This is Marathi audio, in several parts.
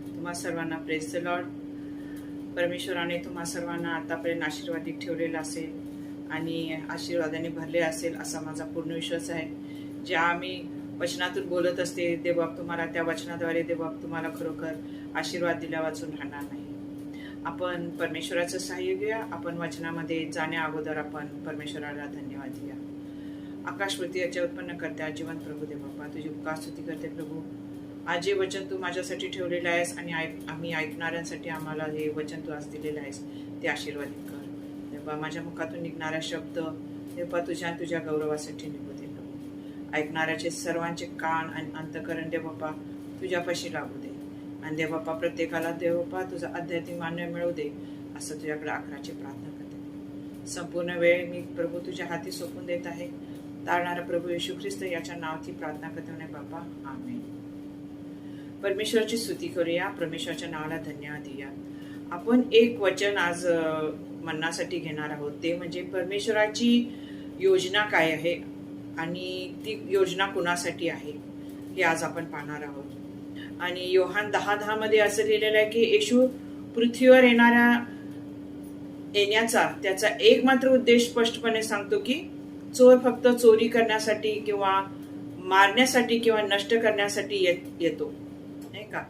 तुम्हा सर्वांना प्रेज द लॉर्ड. परमेश्वराने तुम्हा सर्वांना आतापर्यंत आशीर्वादित ठेवलेला असेल आणि आशीर्वादाने भरले असेल असा माझा पूर्ण विश्वास आहे. ज्या आम्ही वचनातून बोलत असते देवबाप तुम्हाला त्या वचनाद्वारे देवबाप तुम्हाला खरोखर आशीर्वाद दिल्या वाचून राहणार नाही. आपण परमेश्वराचं सहाय्य घेऊया. आपण वचनामध्ये जाण्या अगोदर आपण परमेश्वराला धन्यवाद देऊया. आकाशवरती याच्या उत्पन्न करत्या जीवन प्रभू देवबापा तुझी उपकार स्तुती करते प्रभू. आज जे वचन तू माझ्यासाठी ठेवलेलं आहेस आणि आम्ही ऐकणाऱ्यांसाठी आम्हाला हे वचन तू आज दिलेलं आहेस ते आशीर्वादित कर देवा. माझ्या मुखातून निघणारा शब्द देवा तुझ्या गौरवासाठी निघू दे प्रभू. ऐकणाऱ्याचे सर्वांचे कान आणि अंतकरण देवबापा तुझ्यापाशी लागू दे आणि देवबापा प्रत्येकाला देवबापा तुझा आध्यात्मिक मान्य मिळवू दे असं तुझ्याकडे आग्रहाची प्रार्थना करते. संपूर्ण वेळ मी प्रभू तुझ्या हाती सोपून देत आहे. तारणारा प्रभू येशू ख्रिस्त याच्या नावाची प्रार्थना करते बाबा, आमेन. परमेश्वराची स्तुती करूया. परमेश्वराच्या नावाला धन्यवाद देऊया. आपण एक वचन आज म्हणण्यासाठी घेणार आहोत ते म्हणजे परमेश्वराची योजना काय आहे आणि ती योजना कुणासाठी आहे हे आज आपण पाहणार आहोत. आणि योहान 10:10 मध्ये असं लिहिलेलं आहे की येशू पृथ्वीवर येण्याचा त्याचा एकमात्र उद्देश स्पष्टपणे सांगतो की चोर फक्त चोरी करण्यासाठी किंवा मारण्यासाठी किंवा नष्ट करण्यासाठी येतो नाही का.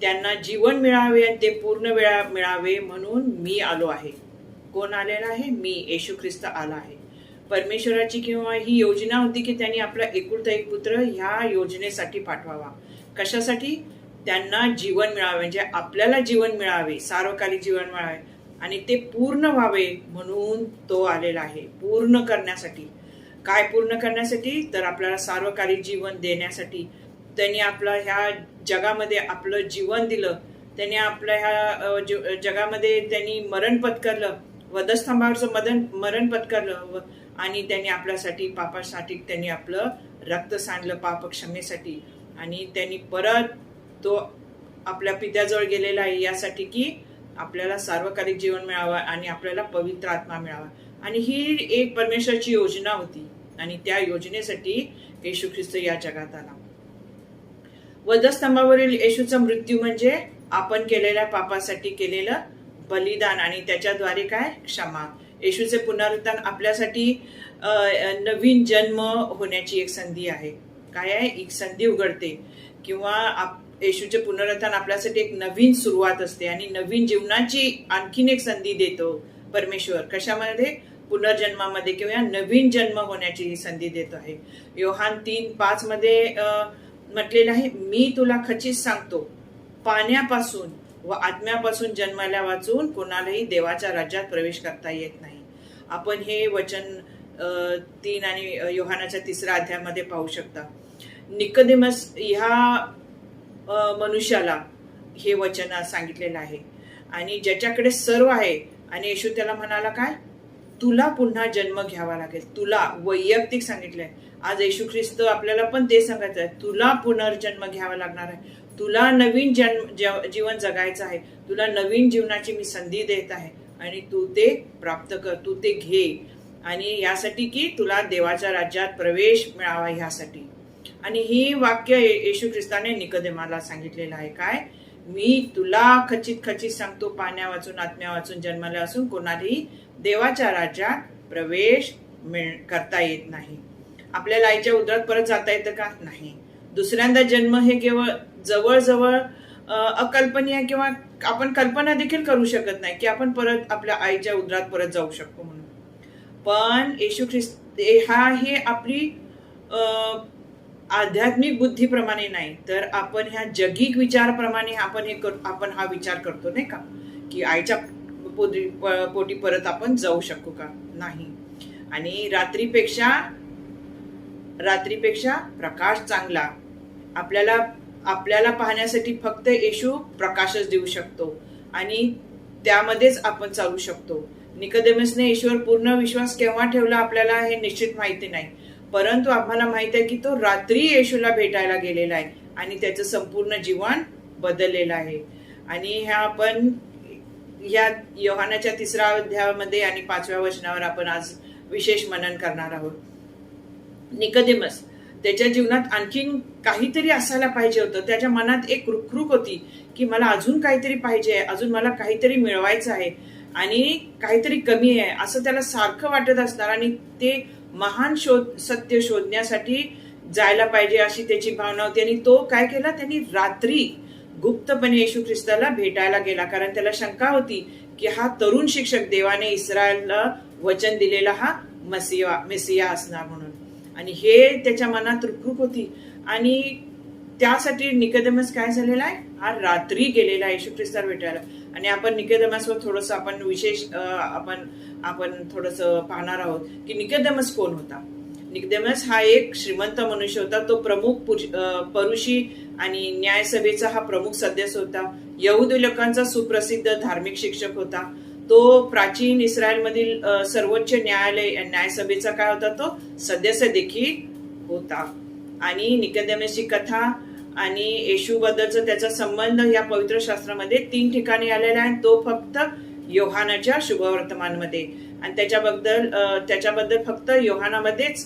त्यांना जीवन मिळावे आणि ते पूर्ण वेळा मिळावे म्हणून मी आलो आहे. कोण आलेला आहे? मी येशू ख्रिस्त आला आहे. परमेश्वराची किंवा ही योजना होती की त्यांनी आपला एकुलता एक पुत्र ह्या योजनेसाठी पाठवावा. कशासाठी? त्यांना जीवन मिळावे म्हणजे आपल्याला जीवन मिळावे, सार्वकालिक जीवन मिळावे आणि ते पूर्ण व्हावे म्हणून तो आलेला आहे. पूर्ण करण्यासाठी. काय पूर्ण करण्यासाठी? तर आपल्याला सार्वकालिक जीवन देण्यासाठी. त्यांनी आपलं ह्या जगामध्ये आपलं जीवन दिलं. त्यांनी आपल्या ह्या जगामध्ये त्यांनी मरण पत्करलं, वधस्तंभावरचं मरण पत्करलं आणि त्यांनी आपल्यासाठी पापासाठी त्यांनी आपलं रक्त सांडलं पाप क्षमेसाठी. आणि त्यांनी परत तो आपल्या पित्याजवळ गेलेला आहे यासाठी की आपल्याला सार्वकालिक जीवन मिळावं आणि आपल्याला पवित्र आत्मा मिळावा. आणि ही एक परमेश्वराची योजना होती आणि त्या योजनेसाठी येशू ख्रिस्त या जगात आला. वधस्तंभावरील येशूचा मृत्यू म्हणजे आपण केलेल्या पापासाठी केलेलं बलिदान आणि त्याच्याद्वारे काय? क्षमा. येशूचे पुनरुत्थान आपल्यासाठी नवीन जन्म होण्याची एक संधी आहे. काय आहे? एक संधी उघडते किंवा येशूचे पुनरुत्थान आपल्यासाठी एक नवीन सुरुवात असते आणि नवीन जीवनाची आणखीन एक संधी देतो परमेश्वर. कशामध्ये? पुनर्जन्मामध्ये किंवा नवीन जन्म होण्याची ही संधी देतो आहे. योहान 3:5 मध्ये म्हटलेलं आहे, मी तुला खचित सांगतो पाण्यापासून व आत्म्यापासून जन्माला वाचून कोणालाही देवाच्या राज्यात प्रवेश करता येत नाही. आपण हे वचन 3 आणि योहानाच्या 3ऱ्या अध्यायामध्ये पाहू शकता. निकोदेमस ह्या मनुष्याला हे वचन सांगितलेलं आहे आणि ज्याच्याकडे सर्व आहे आणि येशू त्याला म्हणाला काय? तुला पुन्हा जन्म घ्यावा लागेल. तुला वैयक्तिक सांगितलंय. आज येशू ख्रिस्त आपल्याला पण ते सांगायचं आहे, तुला पुनर्जन्म घ्यावा लागणार आहे. तुला नवीन जीवन जगायचं आहे. तुला नवीन जीवनाची मी संधी देत आहे आणि तू ते प्राप्त कर, तू ते घे. आणि यासाठी की तुला देवाच्या राज्यात प्रवेश मिळावा ह्यासाठी. आणि ही वाक्य येशू ख्रिस्ताने निकोदेमाला सांगितलेलं आहे. काय? मी तुला खचित सांगतो पाण्या वाचून आत्म्या वाचून जन्माला असून कोणालाही देवाच्या राज्यात प्रवेश करता येत नाही. आपल्याला आईच्या उदरात परत जाता येतं का? नाही. दुसऱ्यांदा जन्म हे केवळ जवळजवळ अकल्पनीय किंवा आपण कल्पना देखील करू शकत नाही की आपण परत आपल्या आईच्या उदरात परत जाऊ शकतो म्हणून. पण येशू ख्रिस्त हे आपली आध्यात्मिक बुद्धीप्रमाणे नाही तर आपण ह्या जगिक विचाराप्रमाणे आपण हा विचार करतो नाही का की आईच्या पोटी परत आपण जाऊ शकू का? नाही. आणि रात्रीपेक्षा प्रकाश चांगला. आपल्याला पाहण्यासाठी फक्त येशू प्रकाशच देऊ शकतो आणि त्यामध्येच आपण चालू शकतो. निकोदेमसने येशूवर पूर्ण विश्वास केव्हा ठेवला आपल्याला हे निश्चित माहिती नाही, परंतु आम्हाला माहित आहे की तो रात्री येशूला भेटायला गेलेला आहे आणि त्याचं संपूर्ण जीवन बदललेलं आहे. आणि ह्या आपण या योहानाच्या 3ऱ्या अध्यायामध्ये आणि 5व्या वचनावर आपण आज विशेष मनन करणार आहोत. निकोदेमस त्याच्या जीवनात आणखीन काहीतरी असायला पाहिजे होतं. त्याच्या मनात एक रुखरुख होती की मला अजून काहीतरी पाहिजे, अजून मला काहीतरी मिळवायचं आहे आणि काहीतरी कमी आहे असं त्याला सारखं वाटत असणार आणि ते महान सत्य शोधण्यासाठी जायला पाहिजे अशी त्याची भावना होती. आणि तो काय केला, त्यांनी रात्री गुप्तपणे येशू ख्रिस्ताला भेटायला गेला, कारण त्याला शंका होती की हा तरुण शिक्षक देवाने इस्रायलला वचन दिलेला हा मेसिया असणार म्हणून. आणि हे त्याच्या मनात रुखरुख होती आणि त्यासाठी निकोदेमस काय झालेला आहे, हा रात्री गेलेला येशू ख्रिस्ताला भेटायला. आणि आपण निकोदेमसवर थोडस आपण विशेष आपण थोडस पाहणार आहोत की निकोदेमस कोण होता. निकोदेमस हा एक श्रीमंत मनुष्य होता. तो प्रमुख परुषी आणि न्यायसभेचा हा प्रमुख सदस्य होता. यहुदी लोकांचा सुप्रसिद्ध धार्मिक शिक्षक होता. तो प्राचीन इस्रायलमधील सर्वोच्च न्यायसभेचा काय होता, तो सदस्य देखील होता. आणि निकोदेमसची कथा आणि येशू बद्दलचा त्याचा संबंध या पवित्र शास्त्रामध्ये 3 ठिकाणी आलेला आहे. तो फक्त योहानाच्या शुभवर्तमानमध्ये आणि त्याच्याबद्दल फक्त योहानामध्येच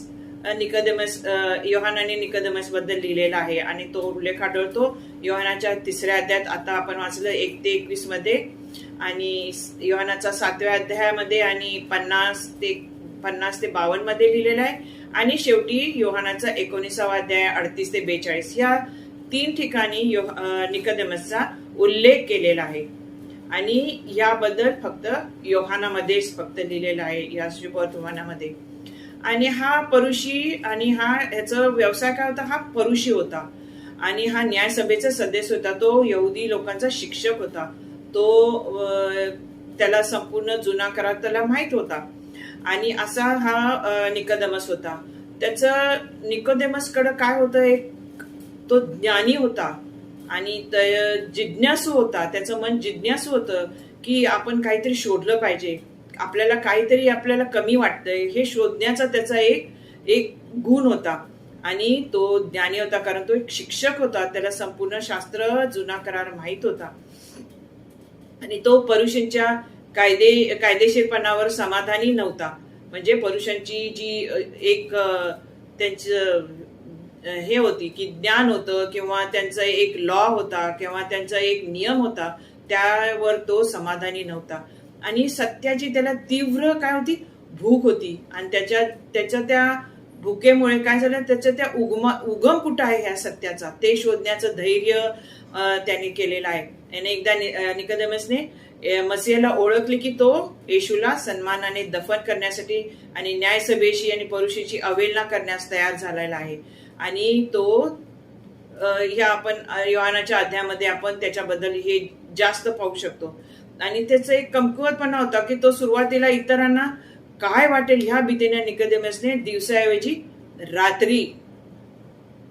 योहानाने निकोदेमस बद्दल लिहिलेला आहे. आणि तो उल्लेख आढळतो योहानाच्या 3ऱ्या अध्यायात, आता आपण वाचलं 1 ते 21 मध्ये, आणि योहानाचा 7व्या अध्यायामध्ये आणि 50 ते 52 मध्ये लिहिलेला आहे. आणि शेवटी योहानाचा 19वा अध्याय 38 ते 42 या 3 ठिकाणी निकोदेमसचा उल्लेख केलेला आहे. आणि याबद्दल फक्त योहानामध्येच फक्त लिहिलेला आहे या शुभवर्तमानामध्ये. आणि हा परुषी आणि ह्याचा व्यवसाय काय होता, हा परुषी होता आणि हा न्यायसभेचा सदस्य होता. तो यहुदी लोकांचा शिक्षक होता. तो त्याला संपूर्ण जुना करार त्याला माहित होता. आणि असा हा निकोदेमस होता. त्याचं निकोदेमसकडे काय होतं, एक तो ज्ञानी होता आणि जिज्ञासू होता. त्याचं मन जिज्ञासू होतं की आपण काहीतरी शोधलं पाहिजे, आपल्याला कमी वाटतंय हे शोधण्याचा त्याचा एक गुण होता. आणि तो ज्ञानी होता कारण तो एक शिक्षक होता. त्याला संपूर्ण शास्त्र जुना करार माहित होता. आणि तो परुषांच्या कायदेशीरपणावर समाधानी नव्हता. म्हणजे परुषांची जी एक त्यांचं हे होती की ज्ञान होतं किंवा त्यांचा एक लॉ होता किंवा त्यांचा एक नियम होता, त्यावर तो समाधानी नव्हता. आणि सत्याची त्याला तीव्र काय होती, भूक होती. आणि त्याच्या त्या भुकेमुळे काय झालं, त्याच्या त्या उगम कुठं आहे ह्या सत्याचा ते शोधण्याचं धैर्य त्यांनी केलेलं आहे. आणि एकदा निकोदेमसने मसीहाला ओळखले की तो येशूला सन्मानाने दफन करण्यासाठी आणि न्यायसभेशी आणि परुषीची अवहेलना करण्यास तयार झालेला आहे. आणि तो ह्या आपण योहानाच्या अध्यायामध्ये आपण त्याच्याबद्दल हे जास्त पाहू शकतो. आणि त्याचा एक कमकुवतपणा होता की तो सुरुवातीला इतरांना काय वाटेल ह्या भीतीने निकोदेमसने दिवसाऐवजी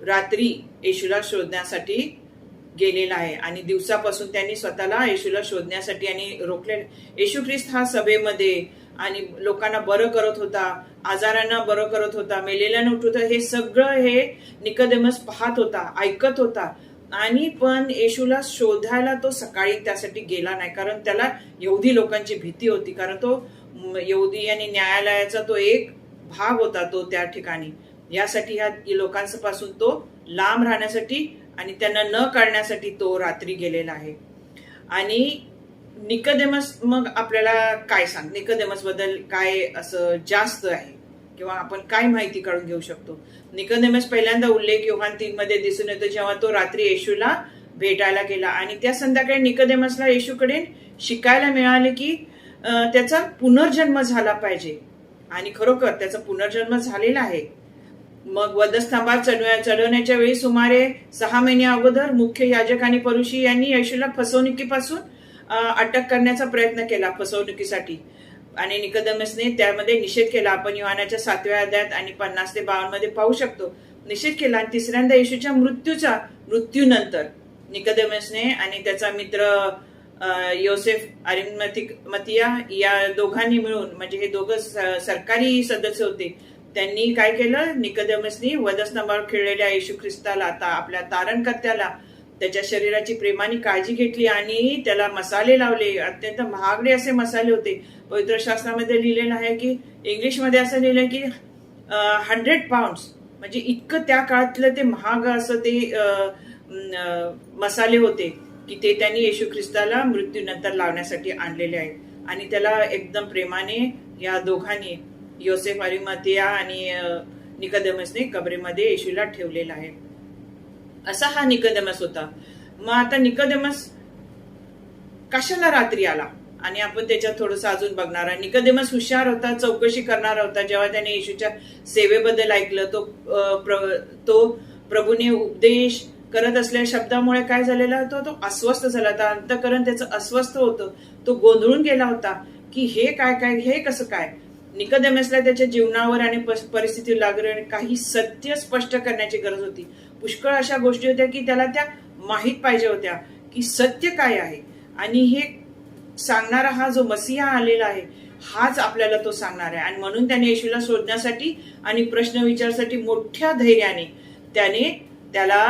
रात्री येशूला शोधण्यासाठी गेलेला आहे. आणि दिवसापासून त्यांनी स्वतःला येशूला शोधण्यासाठी आणि रोखले. येशू ख्रिस्त हा सभेमध्ये आणि लोकांना बरं करत होता, आजारांना बरं करत होता, मेलेल्यांना उठवत होता. हे सगळं हे निकोदेमस पाहत होता, ऐकत होता. आणि पण येशूला शोधायला तो सकाळी त्यासाठी गेला नाही, कारण त्याला यहुदी लोकांची भीती होती. कारण तो यहुदी आणि न्यायालयाचा तो एक भाग होता तो त्या ठिकाणी. यासाठी ह्या लोकांपासून तो लांब राहण्यासाठी आणि त्यांना न काढण्यासाठी तो रात्री गेलेला आहे. आणि निकोदेमस मग आपल्याला काय सांग, निकोदेमस बद्दल काय असं जास्त आहे किंवा आपण काय माहिती काढून घेऊ शकतो. निकोदेमस पहिल्यांदा उल्लेख योहान 3 मध्ये दिसून येतो, जेव्हा तो रात्री येशूला भेटायला गेला. आणि त्या संध्याकाळी निकोदेमसला येशूकडे शिकायला मिळाले की त्याचा पुनर्जन्म झाला पाहिजे. आणि खरोखर त्याचा पुनर्जन्म झालेला आहे. मग वधस्तंभात चढवण्याच्या वेळी सुमारे 6 महिने अगोदर मुख्य याजक आणि परुषी यांनी येशूला फसवणुकीपासून अटक करण्याचा प्रयत्न केला, फसवणुकीसाठी. आणि निकोदेमसने त्यामध्ये निषेध केला. आपण योहानाच्या 7व्या अध्यायात आणि 50 ते 52 मध्ये पाहू शकतो. निषेध केला. आणि तिसऱ्यांदा येशूच्या मृत्यूनंतर निकोदेमसने आणि त्याचा मित्र योसेफ अरिमथिया या दोघांनी मिळून, म्हणजे हे दोघं सरकारी सदस्य होते, त्यांनी काय केलं, निकोदेमसनी वधस्तंभावर खिळलेल्या येशू ख्रिस्ताला, आपल्या तारणकर्त्याला, त्याच्या शरीराची प्रेमाने काळजी घेतली आणि त्याला मसाले लावले. अत्यंत महागडे असे मसाले होते. पवित्र शास्त्रामध्ये लिहिलेलं आहे की इंग्लिशमध्ये असं लिहिलं की 100 पाउंड्स, म्हणजे इतकं त्या काळातलं ते महाग असं ते मसाले होते की ते त्यांनी येशू ख्रिस्ताला मृत्यूनंतर लावण्यासाठी आणलेले आहेत आणि त्याला एकदम प्रेमाने या दोघांनी योसेफ अरिमथिया आणि निकोदेमसने कबरेमध्ये येशूला ठेवलेला आहे. असा हा निकोदेमस होता. मग आता निकोदेमस कशाला रात्री आला आणि आपण त्याच्यात थोडंसं अजून बघणार आहे. निकोदेमस हुशार होता, चौकशी करणारा होता. जेव्हा त्याने येशूच्या सेवेबद्दल ऐकलं तो प्रभूने उपदेश करत असलेल्या शब्दामुळे काय झालेला होता, तो अस्वस्थ झाला होता. अंतःकरण त्याचं अस्वस्थ होतं. तो गोंधळून गेला होता की हे काय हे कसं काय. निकोदेमसला त्याच्या जीवनावर आणि परिस्थितीवर लागणारे काही सत्य स्पष्ट करण्याची गरज होती. पुष्कळ अशा गोष्टी होत्या की त्याला त्या माहीत पाहिजे होत्या की सत्य काय आहे आणि हे सांगणारा हा जो मसीहा आलेला आहे हाच आपल्याला तो सांगणार आहे. आणि म्हणून त्याने येशूला शोधण्यासाठी आणि प्रश्न विचारण्यासाठी मोठ्या धैर्याने त्याला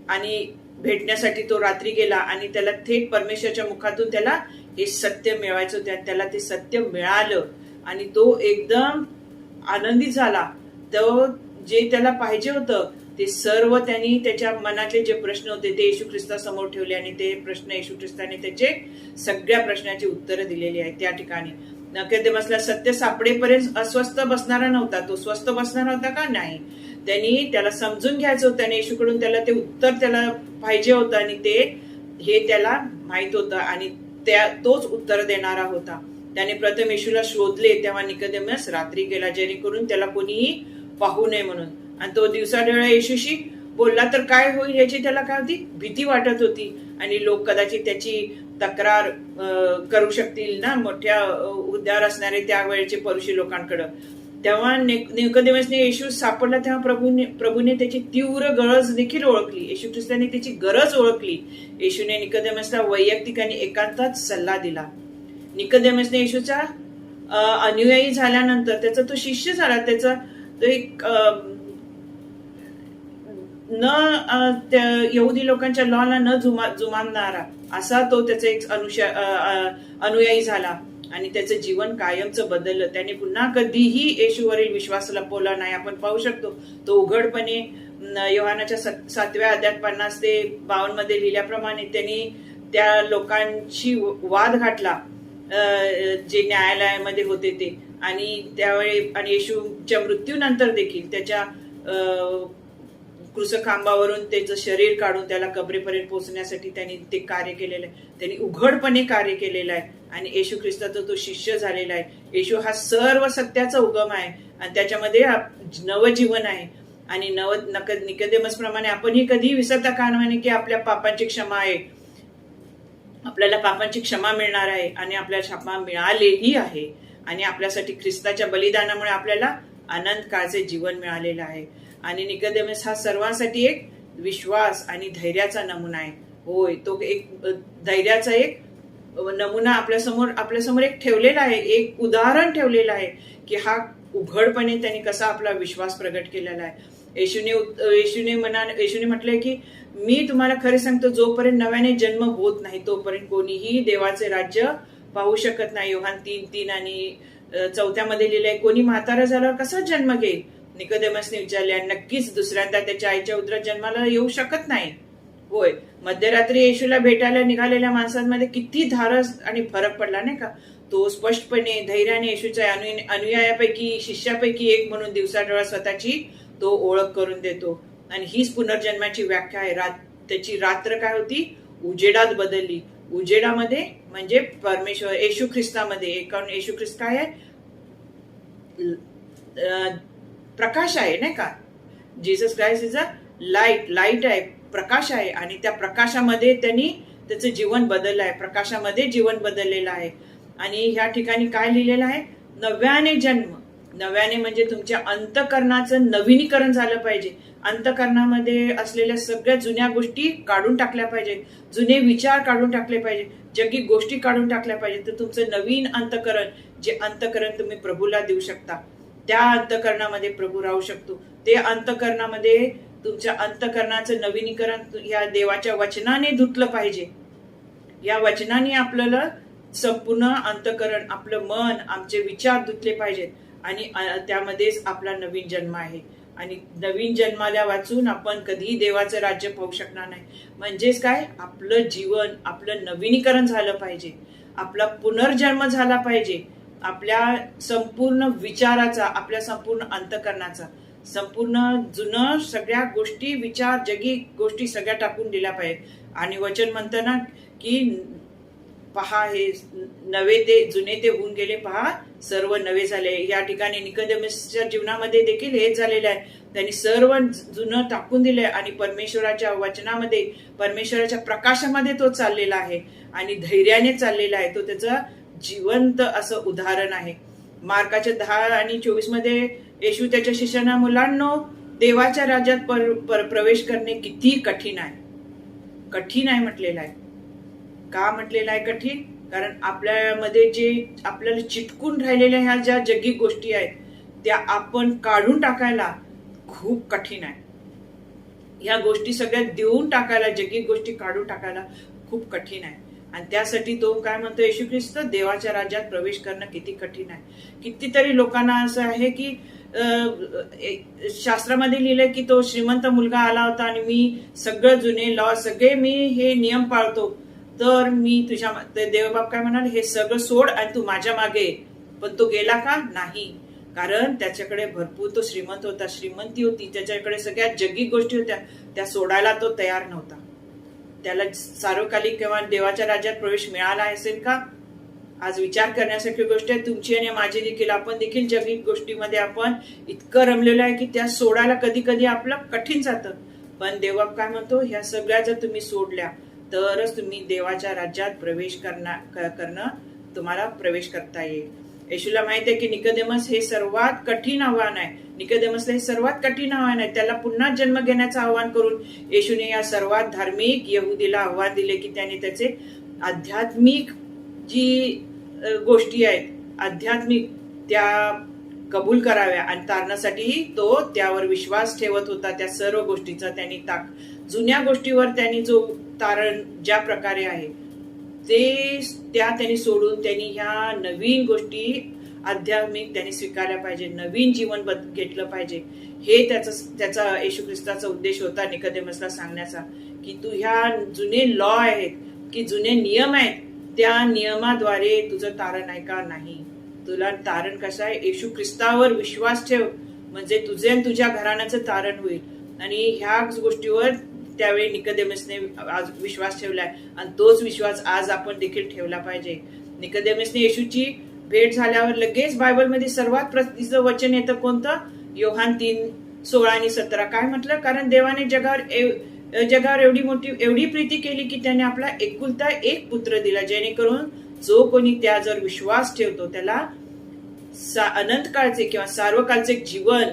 आणि भेटण्यासाठी तो रात्री गेला आणि त्याला थेट परमेश्वराच्या मुखातून त्याला हे सत्य मिळवायचं होतं. त्याला ते सत्य मिळालं आणि तो एकदम आनंदित झाला. तो जे त्याला पाहिजे होतं ते सर्व त्यांनी त्याच्या मनातले जे प्रश्न होते ते येशू ख्रिस्तासमोर ठेवले आणि ते प्रश्न येशू ख्रिस्ताने त्याचे सगळ्या प्रश्नाची उत्तरं दिलेली आहेत. त्या ठिकाणी निकोदेमसला सत्य सापडेपर्यंत अस्वस्थ बसणारा नव्हता. तो स्वस्थ बसणारा होता का नाही. त्यांनी त्याला समजून घ्यायचं होतं आणि येशूकडून त्याला ते उत्तर त्याला पाहिजे होतं आणि हे त्याला माहित होतं आणि तोच उत्तर देणारा होता. त्याने प्रथम येशूला शोधले. तेव्हा निकोदेमस रात्री गेला जेणेकरून त्याला कोणीही पाहू नये म्हणून. आणि तो दिवसाढवळ्या येशूशी बोलला तर काय होईल याची त्याला काय होती, भीती वाटत होती. आणि लोक कदाचित त्याची तक्रार करू शकतील ना, मोठ्या हुद्द्यावर असणारे त्यावेळेचे परुषी लोकांकडं. तेव्हा निकोदेमसने येशू सापडला तेव्हा प्रभूने त्याची तीव्र गरज देखील ओळखली. येशू ख्रिस्ताने त्याची गरज ओळखली. येशूने निकोदेमसला वैयक्तिक आणि एकांतात सल्ला दिला. निकोदेमसने येशूचा अनुयायी झाल्यानंतर त्याचा तो शिष्य झाला. त्याचा तो एक यहुदी लोकांच्या लॉला न जुमानणारा असा तो त्याचा एक अनुयायी झाला आणि त्याचं जीवन कायमचं बदललं. त्याने पुन्हा कधीही येशूवरील विश्वास लपवला नाही. आपण पाहू शकतो तो उघडपणे योहानाच्या 7व्या अध्यायात 50 ते 52 मध्ये लिहिल्याप्रमाणे त्यांनी त्या लोकांशी वाद घातला जे न्यायालयामध्ये होते ते. आणि त्यावेळी आणि येशूच्या मृत्यूनंतर देखील त्याच्या क्रूसखांबावरून त्याचं शरीर काढून त्याला कबरेपर्यंत पोहोचण्यासाठी त्यांनी ते कार्य केलेलं आहे. त्यांनी उघडपणे कार्य केलेलं आहे आणि येशू ख्रिस्ताचा तो शिष्य झालेला आहे. येशू हा सर्व सत्याचा उगम आहे आणि त्याच्यामध्ये नवजीवन आहे. आणि निकोदेमस प्रमाणे आपणही कधी विसरता कामा नये की आपल्या पापांची क्षमा आहे. आपल्याला पापांची क्षमा मिळणार आहे आणि आपल्याला क्षमा मिळालेही आहे. आणि आपल्यासाठी ख्रिस्ताच्या बलिदानामुळे आपल्याला अनंत काळचे जीवन मिळालेलं आहे. आणि निकोदेमस हा सर्वांसाठी एक विश्वास आणि धैर्याचा नमुना आहे. होय, तो एक धैर्याचा एक नमुना आपल्यासमोर एक ठेवलेला आहे, एक उदाहरण ठेवलेलं आहे की हा उघडपणे त्यांनी कसा आपला विश्वास प्रगट केलेला आहे. येशूने म्हटलंय की मी तुम्हाला खरे सांगतो, जोपर्यंत नव्याने जन्म होत नाही तोपर्यंत कोणीही देवाचे राज्य पाहू शकत नाही. योहान 3:3 आणि 4 मध्ये लिहिलंय, कोणी म्हातारा झाल्यावर कसा जन्म घेईल. निकोदेमसने विचारले. आणि नक्कीच दुसऱ्यांदा त्याच्या आईच्या उदरात जन्माला येऊ शकत नाही. होय, मध्यरात्री येशूला भेटायला निघालेल्या माणसांमध्ये किती धारस आणि फरक पडला नाही का. तो स्पष्टपणे धैर्याने येशूच्या अनुयायापैकी शिष्यापैकी एक म्हणून दिवसाढवळ्या स्वतःची तो ओळख करून देतो. आणि हीच पुनर्जन्माची व्याख्या आहे. त्याची रात्र काय होती, उजेडात बदलली. उजेडामध्ये म्हणजे परमेश्वर येशू ख्रिस्तामध्ये. कारण येशू ख्रिस्त काय आहे, प्रकाश आहे नाही का. Jesus Christ is a light आहे, प्रकाश आहे. आणि त्या प्रकाशामध्ये त्यांनी त्याचं जीवन बदललं आहे. प्रकाशामध्ये जीवन बदललेलं आहे. आणि ह्या ठिकाणी काय लिहिलेलं आहे, नव्याने जन्म. नव्याने म्हणजे तुमच्या अंतःकरणाचं नवीनीकरण झालं पाहिजे. अंतःकरणामध्ये असलेल्या सगळ्या जुन्या गोष्टी काढून टाकल्या पाहिजे, जुने विचार काढून टाकले पाहिजे, जगी गोष्टी काढून टाकल्या पाहिजे. तर तुमचं नवीन अंतःकरण, जे अंतःकरण तुम्ही प्रभूला देऊ शकता, त्या अंतःकरणामध्ये प्रभू राहू शकतो. ते अंतःकरणामध्ये तुमच्या अंतःकरणाचं नवीनीकरण या देवाच्या वचनाने धुतलं पाहिजे. या वचनाने आपल्याला संपूर्ण अंतःकरण, आपलं मन, आमचे विचार धुतले पाहिजेत. आणि त्यामध्येच आपला नवीन जन्म आहे. आणि नवीन जन्माला वाचून आपण कधीही देवाचं राज्य पाहू शकणार नाही. म्हणजेच काय, आपलं जीवन, आपलं नवीनीकरण झालं पाहिजे, आपला पुनर्जन्म झाला पाहिजे, आपल्या संपूर्ण विचाराचा, आपल्या संपूर्ण अंतःकरणाचा, संपूर्ण जुनं सगळ्या गोष्टी, विचार, जगी गोष्टी सगळ्या टाकून दिल्या पाहिजे. आणि वचन म्हणतं ना की पहा, हे नवे ते जुने ते होऊन गेले, पहा सर्व नवे झाले. या ठिकाणी निकोदेमसच्या जीवनामध्ये देखील हेच झालेलं आहे. त्यांनी सर्व जुनं टाकून दिले आणि परमेश्वराच्या वचनामध्ये, परमेश्वराच्या प्रकाशामध्ये तो चाललेला आहे आणि धैर्याने चाललेला आहे. तो त्याचं जिवंत असं उदाहरण आहे. मार्काच्या 10 आणि 24 मध्ये येशू त्याच्या शिष्यांना, मुलांनो, देवाच्या राज्यात प्रवेश करणे किती कठीण आहे. कठीण आहे म्हटलेलं आहे. का म्हटलेलं आहे कठीण? कारण आपल्यामध्ये जे आपल्याला चिटकून राहिलेल्या ह्या ज्या जगी गोष्टी आहेत त्या आपण काढून टाकायला खूप कठीण आहे. ह्या गोष्टी सगळ्या देऊन टाकायला, जगी गोष्टी काढून टाकायला खूप कठीण आहे. आणि त्यासाठी तो काय म्हणतो, येशू ख्रिस्त, देवाच्या राज्यात प्रवेश करणं किती कठीण आहे. कितीतरी लोकांना असं आहे की शास्त्रामध्ये लिहिलंय की तो श्रीमंत मुलगा आला होता आणि मी सगळं जुने लॉ, सगळे मी हे नियम पाळतो, तर मी तुझ्या, देवबाप काय म्हणाले, हे सगळं सोड आणि तू माझ्या मागे. पण तो गेला का? नाही. कारण त्याच्याकडे भरपूर, तो श्रीमंत होता, श्रीमंती होती, त्याच्याकडे सगळ्या जगी गोष्टी होत्या, त्या सोडायला तो तयार नव्हता. त्याला सार्वकालिक किंवा देवाच्या राज्यात प्रवेश मिळाला असेल का? आज विचार करण्यासारखी गोष्ट आहे. तुमची आणि माझी देखील, आपण देखील जगी गोष्टीमध्ये आपण इतकं रमलेलं आहे की त्या सोडायला कधी कधी आपलं कठीण जातं. पण देवबाप काय म्हणतो, ह्या सगळ्या जर तुम्ही सोडल्या तरच तुम्ही देवाच्या राज्यात प्रवेश करणं तुम्हाला प्रवेश करता येईल. येशूला माहित आहे की निकोदेमस हे सर्वात कठीण आव्हान आहे. निकोदेमसला हे सर्वात कठीण आव्हान आहे. त्याला पुन्हा जन्म घेण्याचं आव्हान करून येशूने या सर्वात धार्मिक यहुदीला आव्हान दिले की त्याने त्याचे आध्यात्मिक जी गोष्टी आहेत, आध्यात्मिक, त्या कबूल कराव्या आणि तारणासाठी तो त्यावर विश्वास ठेवत होता. त्या सर्व गोष्टीचा त्यांनी जुन्या गोष्टीवर त्यांनी जो तारण ज्या प्रकारे आहे ते त्यांनी सोडून त्यांनी ह्या नवीन गोष्टी आध्यात्मिक त्यांनी स्वीकारल्या पाहिजे, नवीन जीवन घेतलं पाहिजे. हे त्याचा येशू ख्रिस्ताचा उद्देश होता निकोदेमसला सांगण्याचा की तू ह्या जुने लॉ आहेत, की जुने नियम आहेत, त्या नियमाद्वारे तुझं तारण आहे का? नाही. तुला तारण कसं आहे? येशू ख्रिस्तावर विश्वास ठेव, म्हणजे तुझे आणि तुझ्या घराण्याचं तारण होईल. आणि ह्या गोष्टीवर त्यावेळी निकोदेमसने आज विश्वास ठेवलाय आणि तोच विश्वास आज आपण देखील ठेवला पाहिजे. निकोदेमसने येशूची भेट झाल्यावर लगेच बायबलमध्ये सर्वात प्रसिद्ध वचन येतं कोणतं? योहान 3:16 आणि 17. काय म्हटलं? कारण देवाने जगावर एवढी प्रीती केली की त्याने आपला एकुलता एक पुत्र दिला, जेणेकरून जो कोणी त्यावर विश्वास ठेवतो त्याला अनंत काळचे किंवा सार्वकालचे जीवन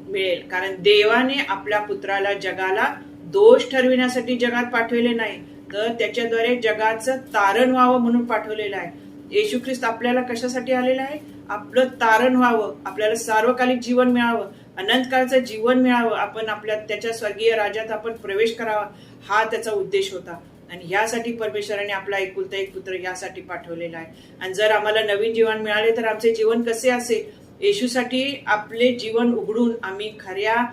मिळेल. कारण देवाने आपल्या पुत्राला जगाला दोष ठरविण्यासाठी जगात पाठवले नाही, तर त्याच्याद्वारे जगाचं तारण व्हावं म्हणून पाठवलेलं आहे. येशू ख्रिस्त आपल्याला कशासाठी आलेला आहे? आपलं तारण व्हावं, आपल्याला सार्वकालिक जीवन मिळावं, अनंतकाळचं जीवन मिळावं, आपण त्याच्या स्वर्गीय राज्यात आपण प्रवेश करावा, हा त्याचा उद्देश होता. आणि ह्यासाठी परमेश्वराने आपला एकुलता एक पुत्र यासाठी पाठवलेला आहे. आणि जर आम्हाला नवीन जीवन मिळाले तर आमचे जीवन कसे असेल? येशूसाठी आपले जीवन उघडून आम्ही खऱ्या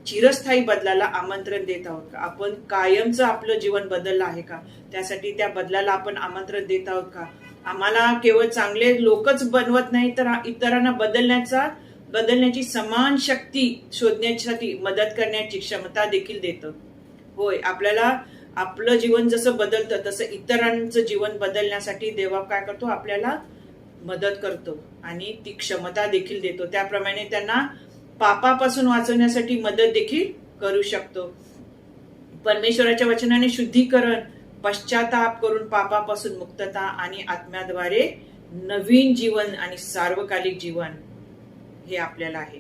चिरस्थायी बदलाला आमंत्रण देत आहोत का? आपण कायमचं आपलं जीवन बदललं आहे का? त्यासाठी त्या बदलाला आपण आमंत्रण देत आहोत का? आम्हाला केवळ चांगले लोकच बनवत नाही, तर इतरांना बदलण्याची समान शक्ती शोधण्यासाठी मदत करण्याची क्षमता देखील देतं. होय, आपल्याला आपलं जीवन जसं बदलतं तसं इतरांचं जीवन बदलण्यासाठी देव काय करतो? आपल्याला मदत करतो आणि ती क्षमता देखील देतो. त्याप्रमाणे त्यांना पापापासून वाचवण्यासाठी मदत देखील करू शकतो. परमेश्वराच्या वचनाने शुद्धीकरण, पश्चाताप करून पापापासून मुक्तता आणि आत्म्याद्वारे नवीन जीवन आणि सार्वकालिक जीवन हे आपल्याला आहे.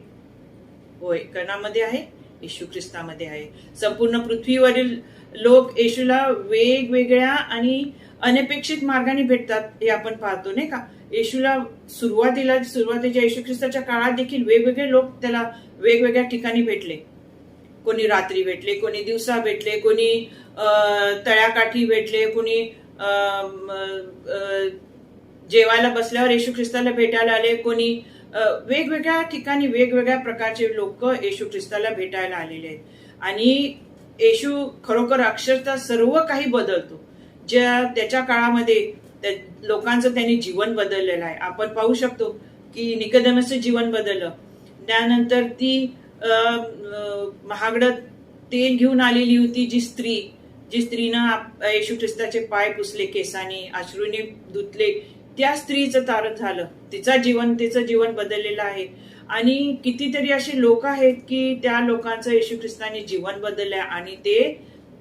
होय, कोणामध्ये आहे? येशू ख्रिस्तामध्ये आहे. संपूर्ण पृथ्वीवरील लोक येशूला वेगवेगळ्या आणि अनपेक्षित मार्गाने भेटतात हे आपण पाहतो, नाही का? येशूला सुरुवातीच्या येशू ख्रिस्ताच्या काळात देखील वेगवेगळे लोक त्याला वेगवेगळ्या ठिकाणी भेटले. कोणी रात्री भेटले, कोणी दिवसा भेटले, कोणी तळ्याकाठी भेटले, कोणी जेवायला बसल्यावर येशू ख्रिस्ताला भेटायला आले, कोणी वेगवेगळ्या ठिकाणी वेगवेगळ्या प्रकारचे लोक येशू ख्रिस्ताला भेटायला आलेले आहेत आणि येशू खरोखर अक्षरशः सर्व काही बदलतो. त्याच्या काळामध्ये लोकांचं त्यांनी जीवन बदललेलं आहे. आपण पाहू शकतो की निकोदेमसचं जीवन बदललं. त्यानंतर ती महागडं तेल घेऊन आलेली होती जी स्त्रीनं येशू ख्रिस्ताचे पाय पुसले, केसाने अश्रूने धुतले, त्या स्त्रीचं तारण झालं. तिचं जीवन बदललेलं आहे. आणि कितीतरी असे लोक आहेत की त्या लोकांचं येशू ख्रिस्ताने जीवन बदललंय आणि ते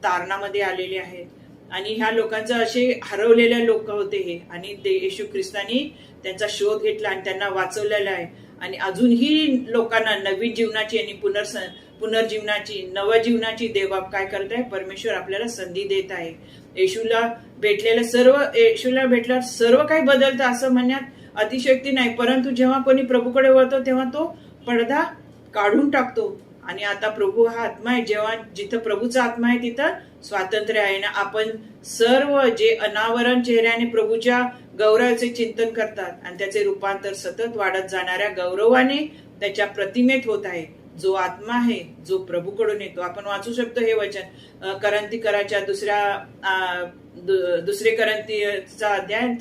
तारणामध्ये आलेले आहेत. आणि ह्या लोकांचं असे हरवलेले लोक होते हे, आणि ते येशू ख्रिस्तानी त्यांचा शोध घेतला आणि त्यांना वाचवलेला आहे. आणि अजूनही लोकांना नवीन जीवनाची आणि पुनर्जीवनाची नवजीवनाची देवबाप काय करत आहे? परमेश्वर आपल्याला संधी देत आहे. येशूला भेटल्यावर सर्व काही बदलतं असं म्हणण्यात अतिशयोक्ती नाही. परंतु जेव्हा कोणी प्रभूकडे वळतो तेव्हा तो पडदा काढून टाकतो. आणि आता प्रभू हा आत्मा आहे. जेव्हा जिथं प्रभूचा आत्मा आहे तिथं स्वातंत्र्य आहे ना. आपण सर्व जे अनावरण चेहऱ्याने प्रभूच्या गौरवाचे चिंतन करतात आणि त्याचे रूपांतर सतत वाढत जाणाऱ्या गौरवाने त्याच्या प्रतिमेत होत आहे. जो आत्मा आहे जो प्रभूकडून येतो. आपण वाचू शकतो हे वचन करंथीकराच्या दुसरे करंथीचा अध्याय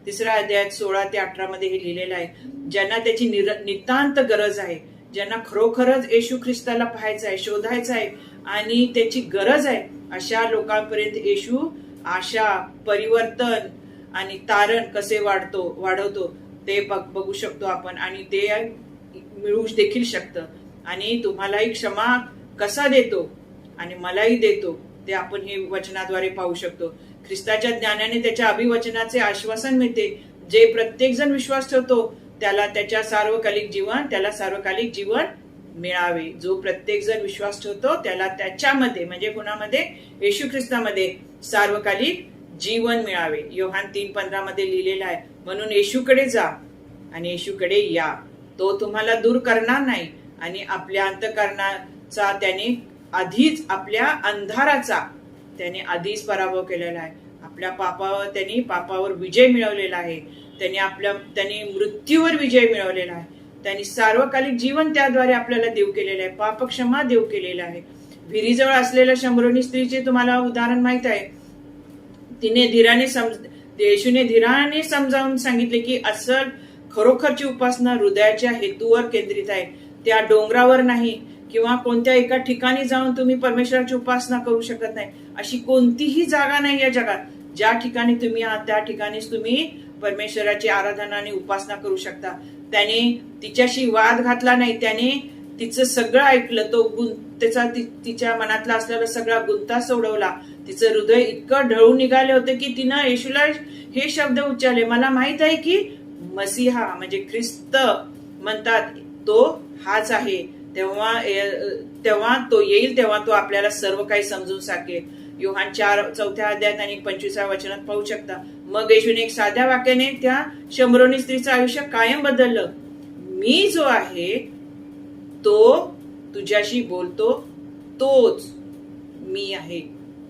तिसरा अध्याय 16 ते 18 मध्ये हे लिहिलेलं आहे. ज्यांना त्याची नितांत गरज आहे, ज्यांना खरोखरच येशू ख्रिस्ताला पाहायचं आहे, शोधायचं आहे आणि त्याची गरज आहे, अशा लोकांपर्यंत येशू आशा, परिवर्तन आणि तारण कसे वाढवतो ते बघू शकतो आपण. आणि ते मिळू देखील शकतं. आणि तुम्हालाही क्षमा कसा देतो आणि मलाही देतो ते आपण हे वचनाद्वारे पाहू शकतो. ख्रिस्ताच्या ज्ञानाने त्याच्या अभिवचनाचे आश्वासन मिळते. जे प्रत्येक जण विश्वास ठेवतो त्याला सार्वकालिक जीवन मिळावे. जो प्रत्येक जण विश्वास ठेवतो त्याला त्याच्यामध्ये म्हणजे कुणामध्ये? येशू ख्रिस्तामध्ये सार्वकालिक जीवन मिळावे. योहान 3:15 मध्ये लिहिलेलं आहे. म्हणून येशूकडे जा आणि येशूकडे या. तो तुम्हाला दूर करणार नाही आणि आपल्या अंतःकरणाचा त्याने आधीच पराभव केलेला आहे. आपल्या पापावर विजय मिळवलेला आहे. त्यांनी मृत्यूवर विजय मिळवलेला आहे. त्यांनी सार्वकालिक जीवन त्याद्वारे आपल्याला देव केलेलं आहे. पापक्षमा देव केलेला आहे. विहिरीजवळ असलेल्या शंभरोनी स्त्रीचे तुम्हाला उदाहरण माहित आहे. येशूने धीराने समजावून सांगितले की असल खरोखरची उपासना हृदयाच्या हेतूवर केंद्रित आहे. त्या डोंगरावर नाही किंवा कोणत्या एका ठिकाणी जाऊन तुम्ही परमेश्वराची उपासना करू शकत नाही. अशी कोणतीही जागा नाही या जगात. ज्या ठिकाणी तुम्ही आहात त्या ठिकाणीच तुम्ही परमेश्वराची आराधना आणि उपासना करू शकता. त्याने तिच्याशी वाद घातला नाही. त्याने तिचं सगळं ऐकलं. तिच्या मनातला असलेला सगळा गुंता सोडवला. तिचं हृदय इतकं ढळून निघाले होते की तिनं येशूला हे शब्द उच्चारले, मला माहित आहे की मसीहा म्हणजे ख्रिस्त म्हणतात तो हाच आहे. तेव्हा तो येईल तेव्हा तो आपल्याला सर्व काही समजून सांगेल. योहान 4:4 अध्यायात आणि 25व्या वचनात पाहू शकता. मग येशूने एक साध्या वाक्याने त्या शंभरोनी स्त्रीचं आयुष्य कायम बदललं. मी जो आहे तो तुझ्याशी बोलतो तोच मी आहे.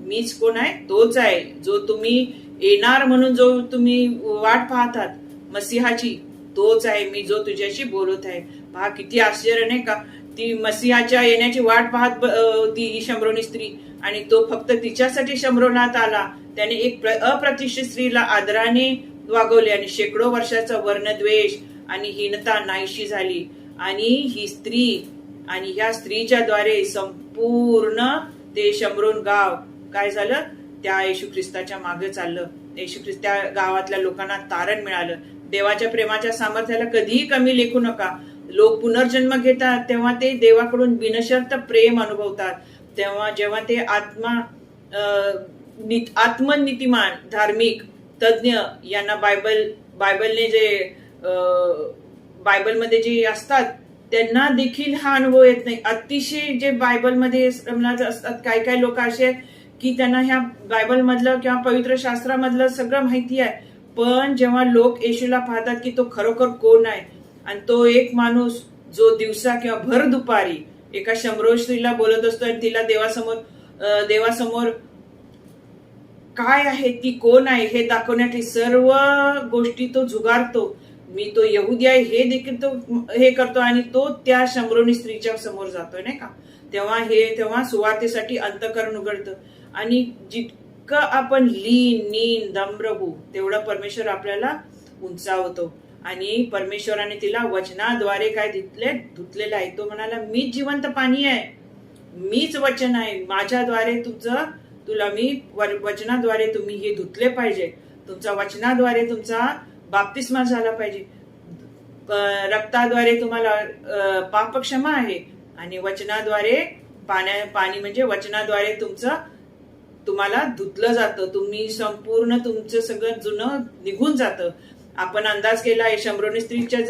मीच कोण आहे? तोच आहे जो तुम्ही येणार म्हणून जो तुम्ही वाट पाहतात मसीहाची, तोच आहे मी जो तुझ्याशी बोलत आहे. पहा किती आश्चर्य नाही का? ती मसीहाच्या येण्याची वाट पाहत होती ही शंभरोनी स्त्री आणि तो फक्त तिच्यासाठी शंभरोनात आला. त्याने एक अप्रतिष्ठित स्त्रीला आदराने वागवले आणि शेकडो वर्षाचा वर्णद्वेष आणि हीनता नाहीशी झाली. आणि ही स्त्री आणि ह्या स्त्रीच्या द्वारे संपूर्ण ते शंभरोन गाव काय झालं? त्या येशू ख्रिस्ताच्या मागे चाललं. येशू ख्रिस्त त्या गावातल्या लोकांना तारण मिळालं. देवाच्या प्रेमाच्या सामर्थ्याला कधीही कमी लेखू नका. लोक पुनर्जन्म घेतात तेव्हा ते देवाकडून बिनशर्त प्रेम अनुभवतात. जेव्हा ते आत्मनीतिमान धार्मिक तज्ञ यांना बायबलमध्ये जे असतात त्यांना देखील हा अनुभव येत नाही. अतिशय जे बायबलमध्ये असतात काही लोक असे की त्यांना ह्या बायबल मधलं किंवा पवित्र शास्त्रामधलं सगळं माहिती आहे. पण जेव्हा लोक येशूला पाहतात की तो खरोखर कोण आहे आणि तो एक माणूस जो दिवसा किंवा भर दुपारी एका शंभरो स्त्रीला बोलत असतो आणि तिला देवासमोर काय आहे, ती कोण आहे हे दाखवण्यासाठी सर्व गोष्टी तो झुगारतो. मी तो यहुदी आहे हे देखील तो हे करतो आणि तो त्या शंभरोनी स्त्रीच्या समोर जातोय नाही का. तेव्हा सुवार्थेसाठी अंतःकरण उघडतं आणि जितकं आपण लीन नीन नम्र होऊ तेवढा परमेश्वर आपल्याला उंचावतो. आणि परमेश्वराने तिला वचनाद्वारे काय धुतलेलं आहे. तो म्हणाला मीच जिवंत पाणी आहे, मीच वचन आहे, माझ्याद्वारे तुला मी वचनाद्वारे तुम्ही हे धुतले पाहिजे. तुमच्या वचनाद्वारे तुमचा बाप्तिस्मा झाला पाहिजे. रक्ताद्वारे तुम्हाला पापक्षमा आहे आणि वचनाद्वारे पाणी म्हणजे वचनाद्वारे तुम्हाला धुतलं जातं. तुम्ही संपूर्ण तुमचं सगळं जुनं निघून जातं. आपण अंदाज केला आहे शंभरोनी स्त्रीच्या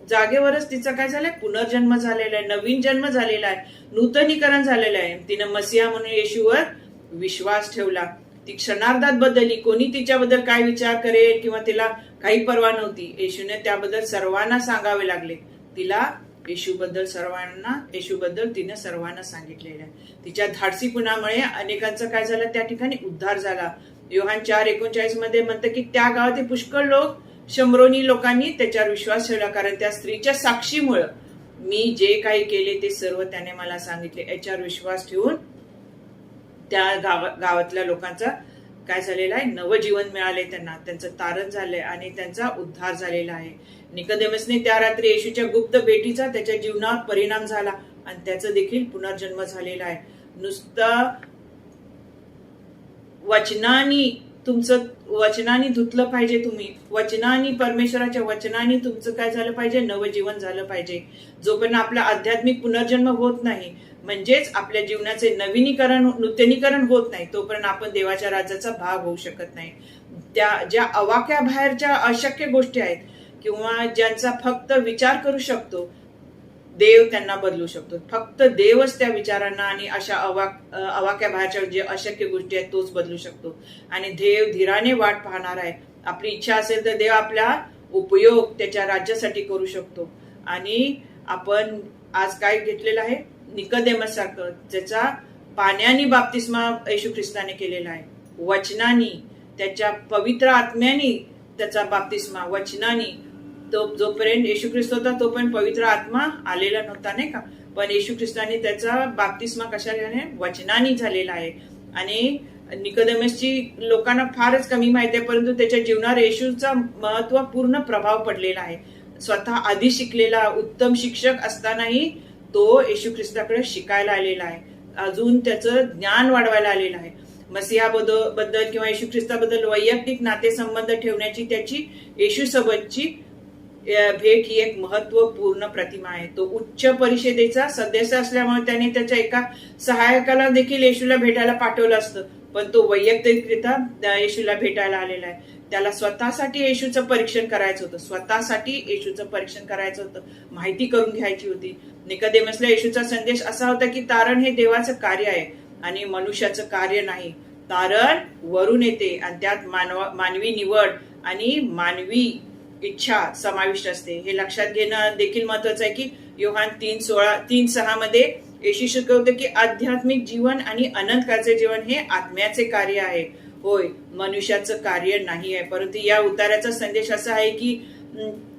जागेवरच तिचा काय झालंय, पुनर्जन्म झालेला आहे, नवीन जन्म झालेला आहे, नूतनीकरण झालेलं आहे. तिनं मसिया म्हणून येशूवर विश्वास ठेवला. ती क्षणार्धात बदलली. कोणी तिच्याबद्दल काय विचार करेल किंवा तिला काही पर्वा नव्हती. येशूने त्याबद्दल सर्वांना सांगावे लागले. तिला येशूबद्दल तिने सर्वांना सांगितलेलं आहे. तिच्या धाडसीपणामुळे अनेकांचा काय झालं, त्या ठिकाणी उद्धार झाला. योहान 4:39 मध्ये म्हणतं की त्या गावातील पुष्कळ लोक शंभरोनी लोकांनी त्याच्यावर विश्वास ठेवला, कारण त्या स्त्रीच्या साक्षीमुळं मी जे काही केले ते सर्व त्याने मला सांगितले. याच्यावर विश्वास ठेवून त्या गावातल्या लोकांचा काय झालेला आहे, नवजीवन मिळाले त्यांना, त्यांचं तारण झालंय आणि त्यांचा उद्धार झालेला आहे. निकोदेमसने त्या रात्री येशूच्या गुप्त भेटीचा त्याच्या जीवनात परिणाम झाला आणि त्याचं देखील पुनर्जन्म झालेला आहे. नुसतं वचनानी धुतलं पाहिजे तुम्ही, वचनानी परमेश्वराच्या वचनानी तुमचं काय झालं पाहिजे, नवजीवन झालं पाहिजे. जोपर्यंत आपला आध्यात्मिक पुनर्जन्म होत नाही, म्हणजेच आपल्या जीवनाचे नूतनीकरण होत नाही, तोपर्यंत आपण देवाच्या राज्याचा भाग होऊ शकत नाही. ज्या अवाक्या बाहेरच्या अशक्य गोष्टी आहेत किंवा ज्यांचा फक्त विचार करू शकतो देव, त्यांना बदलू शकतो. फक्त देवच त्या विचारांना आणि अशा अवाक्या बाहेरच्या जे अशक्य गोष्टी आहेत तोच बदलू शकतो. आणि देव धीराने वाट पाहणार आहे. आपली इच्छा असेल तर देव आपला उपयोग त्याच्या राज्यासाठी करू शकतो. आणि आपण आज काय घेतलेलं आहे, निकोदेमस सारखं, ज्याचा पाण्याने बाप्तिस्मा येशू ख्रिस्ताने केलेला आहे, वचनानी, त्याच्या पवित्र आत्म्याने त्याचा बाप्तिस्मा, वचनानी. तो जोपर्यंत येशू ख्रिस्त होता तोपर्यंत पवित्र आत्मा आलेला नव्हता नाही का, पण येशू ख्रिस्ताने त्याचा बाप्तिस्मा कशाने, वचनानी झालेला आहे. आणि निकोदेमसची लोकांना फारच कमी माहिती आहे, परंतु त्याच्या जीवनावर येशूचा महत्वपूर्ण प्रभाव पडलेला आहे. स्वतः आधी शिकलेला उत्तम शिक्षक असतानाही तो येशू ख्रिस्ताकडे शिकायला आलेला आहे, अजून त्याचं ज्ञान वाढवायला आलेलं आहे. मसिहाबद्दल किंवा येशू ख्रिस्ताबद्दल वैयक्तिक नातेसंबंध ठेवण्याची त्याची येशू सोबतची भेट ही एक महत्वपूर्ण प्रतिमा आहे. तो उच्च परिषदेचा सदस्य असल्यामुळे त्याने त्याच्या एका सहायकाला देखील येशूला भेटायला पाठवलं असतं, पण तो वैयक्तिकरित्या येशूला भेटायला आलेला आहे. त्याला स्वतःसाठी येशूचं परीक्षण करायचं होतं, माहिती करून घ्यायची होती. निकोदेमसला येशूचा संदेश असा होता की तारण हे देवाचं कार्य आहे आणि मनुष्याचं कार्य नाही. तारण वरून येते आणि त्यात मानवी निवड आणि मानवी इच्छा समाविष्ट असते. हे लक्षात घेणं देखील महत्वाचं आहे की योहान 3:6 मध्ये येशू शिकवतं की आध्यात्मिक जीवन आणि अनंत काळचे जीवन हे आत्म्याचे कार्य आहे, होय, मनुष्याचं कार्य नाही आहे. परंतु या उतार्याचा संदेश असा आहे की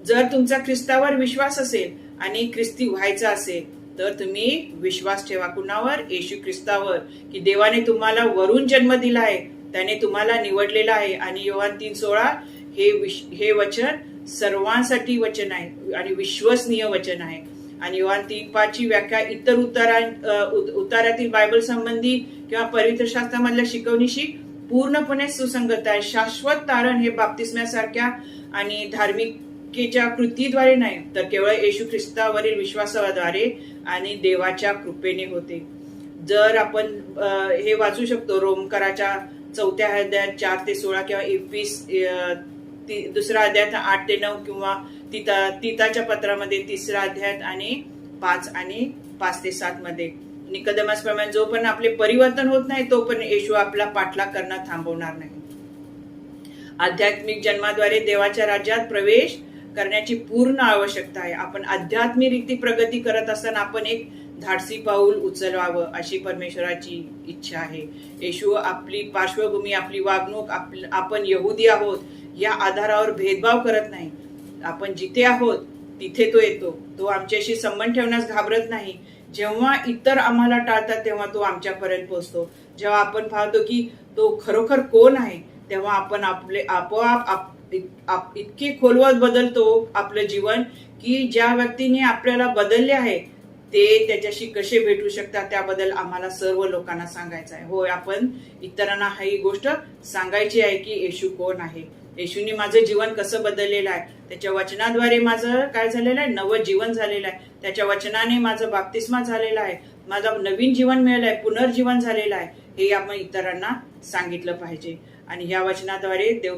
जर तुमचा ख्रिस्तावर विश्वास असेल आणि ख्रिस्ती व्हायचा असेल तर तुम्ही विश्वास ठेवा. कुणावर? येशू ख्रिस्तावर, की देवाने तुम्हाला वरून जन्म दिला आहे, त्याने तुम्हाला निवडलेला आहे. आणि योहान 3:16 हे वचन सर्वांसाठी वचन आहे आणि विश्वसनीय वचन आहे. आणि योहान 3:5 व्याख्या इतर उतार्यातील बायबल संबंधी किंवा पवित्र शास्त्रामधल्या शिकवणीशी पूर्णपणे सुसंगत आहे. शाश्वत तारण हे बाप्तिस्म्यासारख्या आणि धार्मिकेच्या कृतीद्वारे नाही, तर केवळ येशू ख्रिस्तावरील विश्वासाद्वारे आणि देवाच्या कृपेने होते. जर आपण हे वाचू शकतो रोमकराच्या 4 अध्यायात 4 ते 16 किंवा 21 दुसरा अध्यायात 8 ते 9 किंवा तिताच्या पत्रामध्ये 3रा अध्यायात आणि 5 ते 7 मध्ये निकोदेमस प्रमाणे जोपर्यंत आपले परिवर्तन होत नाही तोपर्यंत येशू आपला पाठलाग करणं थांबवणार नाही. आध्यात्मिक जन्माद्वारे देवाच्या राज्यात प्रवेश करण्याची पूर्ण आवश्यकता आहे. आपण आध्यात्मिक प्रगती करत असताना आपण एक धाडसी पाऊल उचलावं अशी परमेश्वराची इच्छा आहे. येशू आपली पार्श्वभूमी, आपली वागणूक, आपण यहुदी आहोत या आधारावर भेदभाव करत नाही. आपण जिथे आहोत तिथे तो येतो. तो आमच्याशी संबंध ठेवण्यास घाबरत नाही. जेव्हा इतर आम्हाला टाळतात तेव्हा तो आमच्यापर्यंत पोहोचतो. जेव्हा आपण पाहतो की तो खरोखर कोण आहे, तेव्हा आपण आपले आपोआप इतके खोलवर बदलतो आपलं जीवन, की ज्या व्यक्तीने आपल्याला बदलले आहे ते त्याच्याशी कसे भेटू शकतात त्याबद्दल आम्हाला सर्व लोकांना सांगायचं आहे. होय, आपण इतरांना ही गोष्ट सांगायची आहे की येशू कोण आहे. येशूने माझं जीवन कसं बदललेलं आहे. त्याच्या वचनाद्वारे माझं काय झालेलं आहे, नवं जीवन झालेलं आहे. त्याच्या वचनाने माझं बाप्तिस्मा झालेला आहे. माझं नवीन जीवन मिळालं आहे, पुनर्जीवन झालेलं आहे. हे आपण इतरांना सांगितलं पाहिजे. आणि या वचनाद्वारे देव